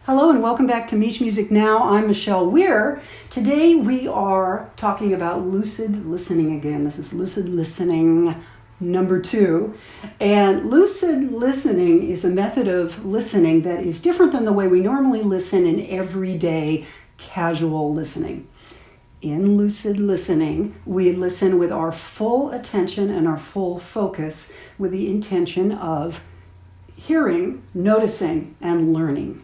Hello and welcome back to MichMusic Now. I'm Michele Weir. Today we are talking about lucid listening again. This is Lucid Listening number 2. And lucid listening is a method of listening that is different than the way we normally listen in everyday casual listening. In lucid listening, we listen with our full attention and our full focus with the intention of hearing, noticing, and learning.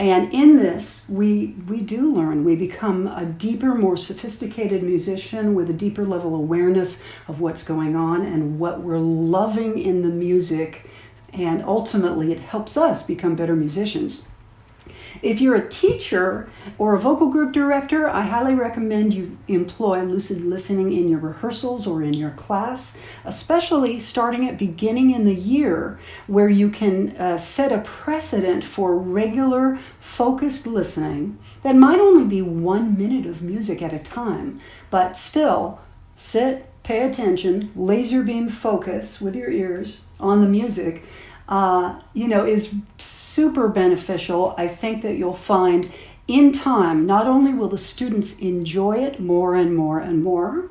And in this, we do learn. We become a deeper, more sophisticated musician with a deeper level of awareness of what's going on and what we're loving in the music. And ultimately, it helps us become better musicians. If you're a teacher or a vocal group director, I highly recommend you employ lucid listening in your rehearsals or in your class, especially starting at beginning in the year, where you can set a precedent for regular focused listening that might only be 1 minute of music at a time, but still sit, pay attention, laser beam focus with your ears on the music. Is super beneficial. I think that you'll find in time, not only will the students enjoy it more and more and more,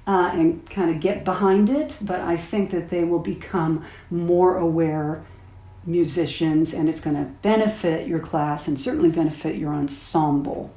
and kind of get behind it, but I think that they will become more aware musicians, and it's going to benefit your class and certainly benefit your ensemble.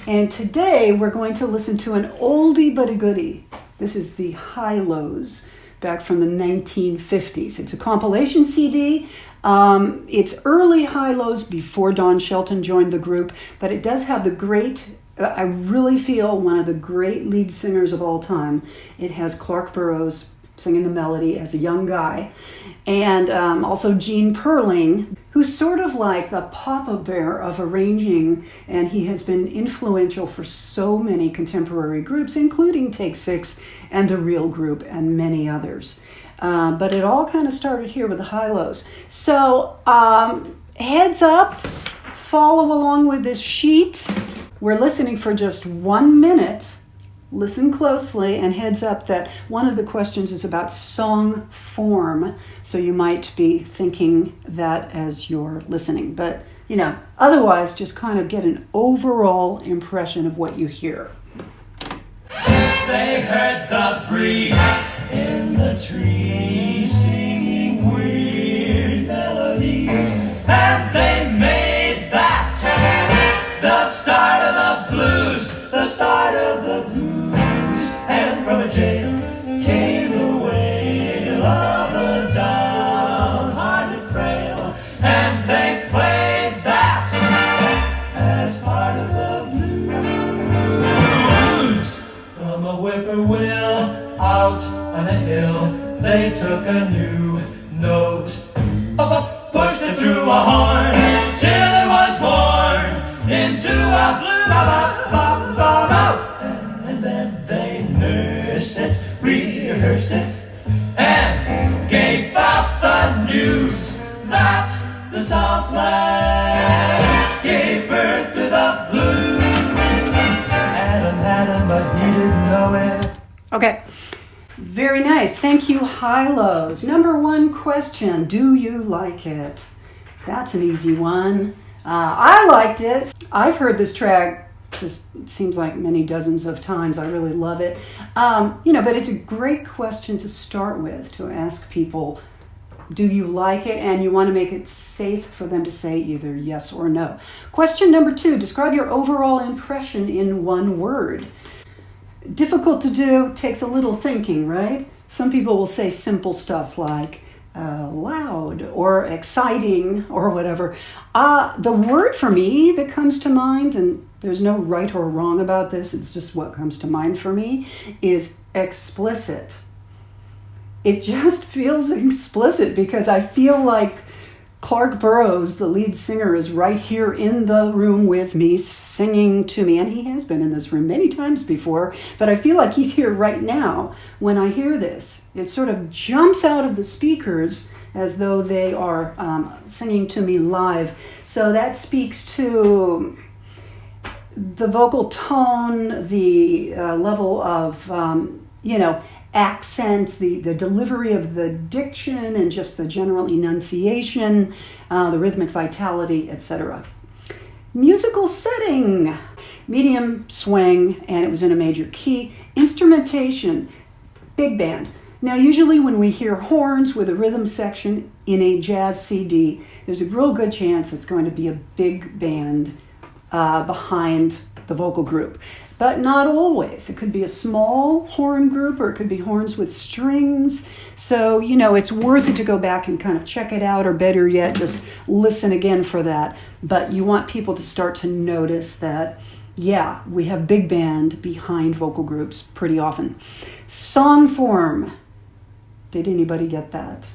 And today we're going to listen to an oldie but a goodie. This is the HiLos, back from the 1950s. It's a compilation CD. It's early HiLos before Don Shelton joined the group, but it does have the great, I really feel, one of the great lead singers of all time. It has Clark Burroughs singing the melody as a young guy, and also Gene Perling, who's sort of like the Papa Bear of arranging, and he has been influential for so many contemporary groups, including Take Six and A Real Group and many others. But it all kind of started here with the HiLos. So heads up, follow along with this sheet. We're listening for just 1 minute. Listen closely, and heads up that one of the questions is about song form. So you might be thinking that as you're listening. But, otherwise just kind of get an overall impression of what you hear. They heard the breeze in the trees singing weird melodies, and they made that the start of the blues, the start of the blues. And from a jail came the wail of the downhearted frail, and they played that as part of the blues. From a whippoorwill out on a hill, they took a new note, pushed it through a horn till it was born into a blue note. And then they nursed it, rehearsed it, and gave out the news that the Southland gave birth to the blues. Adam had him, but he didn't know it. Okay, very nice. Thank you, HiLos. Number 1 question, do you like it? That's an easy one. I liked it. I've heard this track, just seems like many dozens of times. I really love it. But it's a great question to start with, to ask people, do you like it? And you want to make it safe for them to say either yes or no. Question number 2, describe your overall impression in 1 word. Difficult to do, takes a little thinking, right? Some people will say simple stuff like loud or exciting or whatever. The word for me that comes to mind, and there's no right or wrong about this, it's just what comes to mind for me, is explicit. It just feels explicit because I feel like Clark Burroughs, the lead singer, is right here in the room with me, singing to me, and he has been in this room many times before, but I feel like he's here right now when I hear this. It sort of jumps out of the speakers as though they are singing to me live. So that speaks to the vocal tone, the level of, accents, the delivery of the diction, and just the general enunciation, the rhythmic vitality, etc. Musical setting, medium swing, and it was in a major key. Instrumentation, big band. Now, usually when we hear horns with a rhythm section in a jazz CD, there's a real good chance it's going to be a big band behind the vocal group. But not always. It could be a small horn group, or it could be horns with strings. So, it's worth it to go back and kind of check it out, or better yet, just listen again for that. But you want people to start to notice that, yeah, we have big band behind vocal groups pretty often. Song form. Did anybody get that?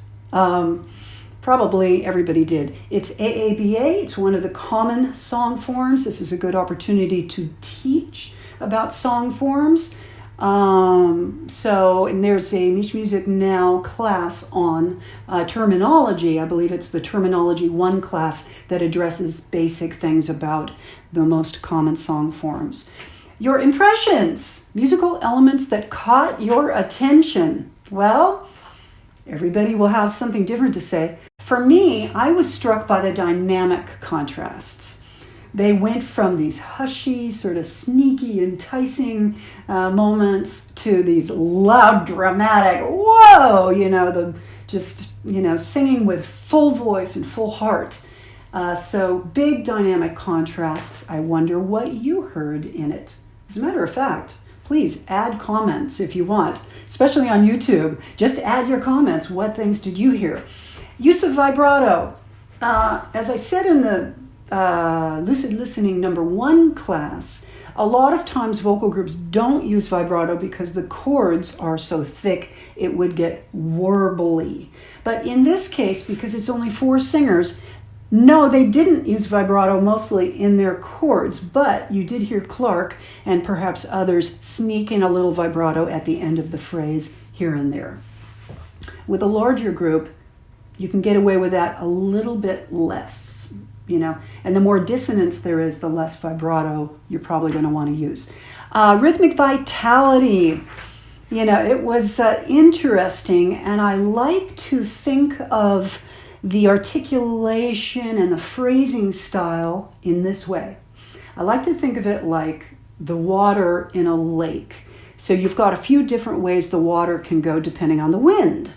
Probably everybody did. It's AABA. It's one of the common song forms. This is a good opportunity to teach about song forms. And there's a MichMusic Now class on terminology. I believe it's the Terminology 1 class that addresses basic things about the most common song forms. Your impressions, musical elements that caught your attention. Well, everybody will have something different to say. For me, I was struck by the dynamic contrasts. They went from these hushy, sort of sneaky, enticing moments to these loud, dramatic, whoa, singing with full voice and full heart. So big dynamic contrasts. I wonder what you heard in it. As a matter of fact, please add comments if you want, especially on YouTube. Just add your comments. What things did you hear? Use of vibrato. As I said in the Lucid Listening number 1 class, a lot of times vocal groups don't use vibrato because the chords are so thick it would get warbly. But in this case, because it's only 4 singers, no, they didn't use vibrato mostly in their chords, but you did hear Clark and perhaps others sneak in a little vibrato at the end of the phrase here and there. With a larger group, you can get away with that a little bit less, and the more dissonance there is, the less vibrato you're probably going to want to use. Rhythmic vitality, it was interesting, and I like to think of the articulation and the phrasing style in this way. I like to think of it like the water in a lake. So you've got a few different ways the water can go depending on the wind.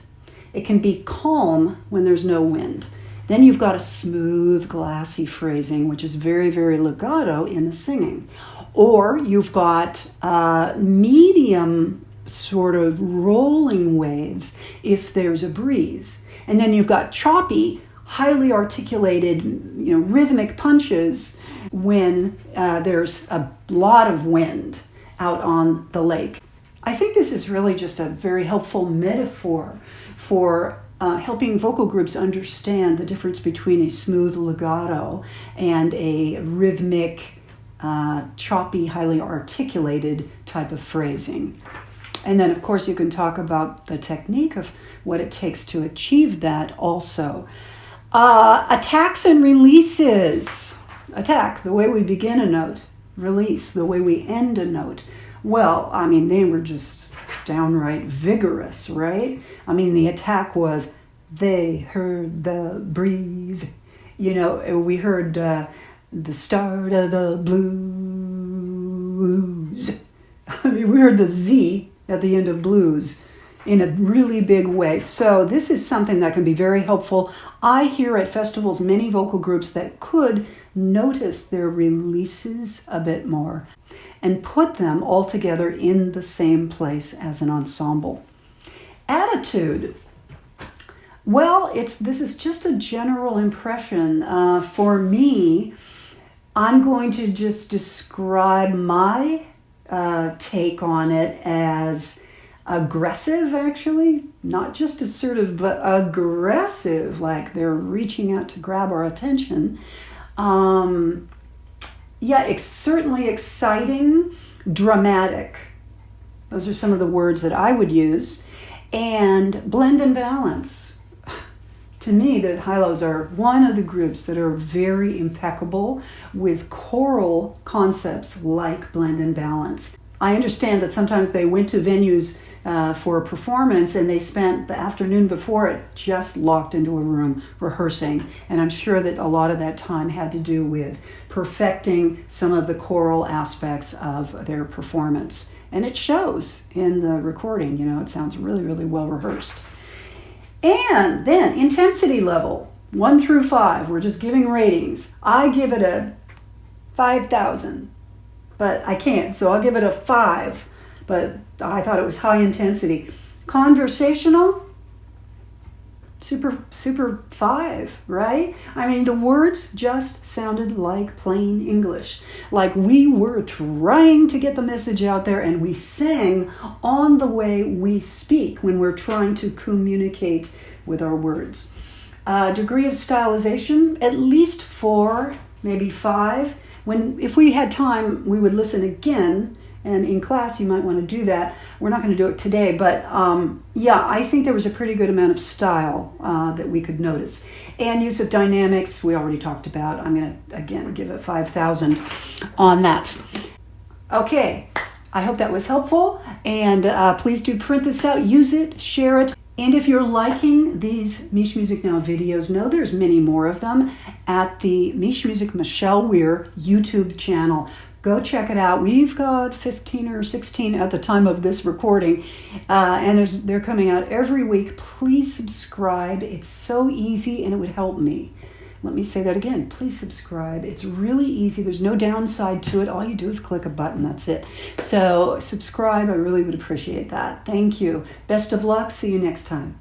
It can be calm when there's no wind. Then you've got a smooth, glassy phrasing, which is very, very legato in the singing. Or you've got medium sort of rolling waves if there's a breeze. And then you've got choppy, highly articulated, rhythmic punches when there's a lot of wind out on the lake. I think this is really just a very helpful metaphor for helping vocal groups understand the difference between a smooth legato and a rhythmic, choppy, highly articulated type of phrasing. And then, of course, you can talk about the technique of what it takes to achieve that also. Attacks and releases. Attack, the way we begin a note. Release, the way we end a note. Well, they were just downright vigorous, right? The attack was, they heard the breeze. We heard the start of the blues. We heard the Z at the end of blues in a really big way. So this is something that can be very helpful. I hear at festivals many vocal groups that could notice their releases a bit more and put them all together in the same place as an ensemble. Attitude. Well, this is just a general impression. For me, I'm going to just describe my take on it as aggressive, actually. Not just assertive, but aggressive, like they're reaching out to grab our attention. It's certainly exciting, dramatic. Those are some of the words that I would use. And blend and balance. To me, the HiLos are one of the groups that are very impeccable with choral concepts like blend and balance. I understand that sometimes they went to venues for a performance, and they spent the afternoon before it just locked into a room rehearsing. And I'm sure that a lot of that time had to do with perfecting some of the choral aspects of their performance. And it shows in the recording, it sounds really, really well rehearsed. And then intensity level, 1 through 5, we're just giving ratings. I give it a 5,000, but I can't, so I'll give it a 5, but I thought it was high intensity. Conversational, super 5, right? I mean, the words just sounded like plain English, like we were trying to get the message out there, and we sang on the way we speak when we're trying to communicate with our words. Degree of stylization, at least 4, maybe 5. If we had time, we would listen again. And in class, you might want to do that. We're not going to do it today, but I think there was a pretty good amount of style that we could notice. And use of dynamics, we already talked about. I'm going to, again, give it 5,000 on that. Okay, I hope that was helpful. And please do print this out, use it, share it. And if you're liking these MichMusic Now videos, know there's many more of them at the MichMusic Michele Weir YouTube channel. Go check it out. We've got 15 or 16 at the time of this recording, and they're coming out every week. Please subscribe. It's so easy, and it would help me. Let me say that again. Please subscribe. It's really easy. There's no downside to it. All you do is click a button. That's it. So subscribe. I really would appreciate that. Thank you. Best of luck. See you next time.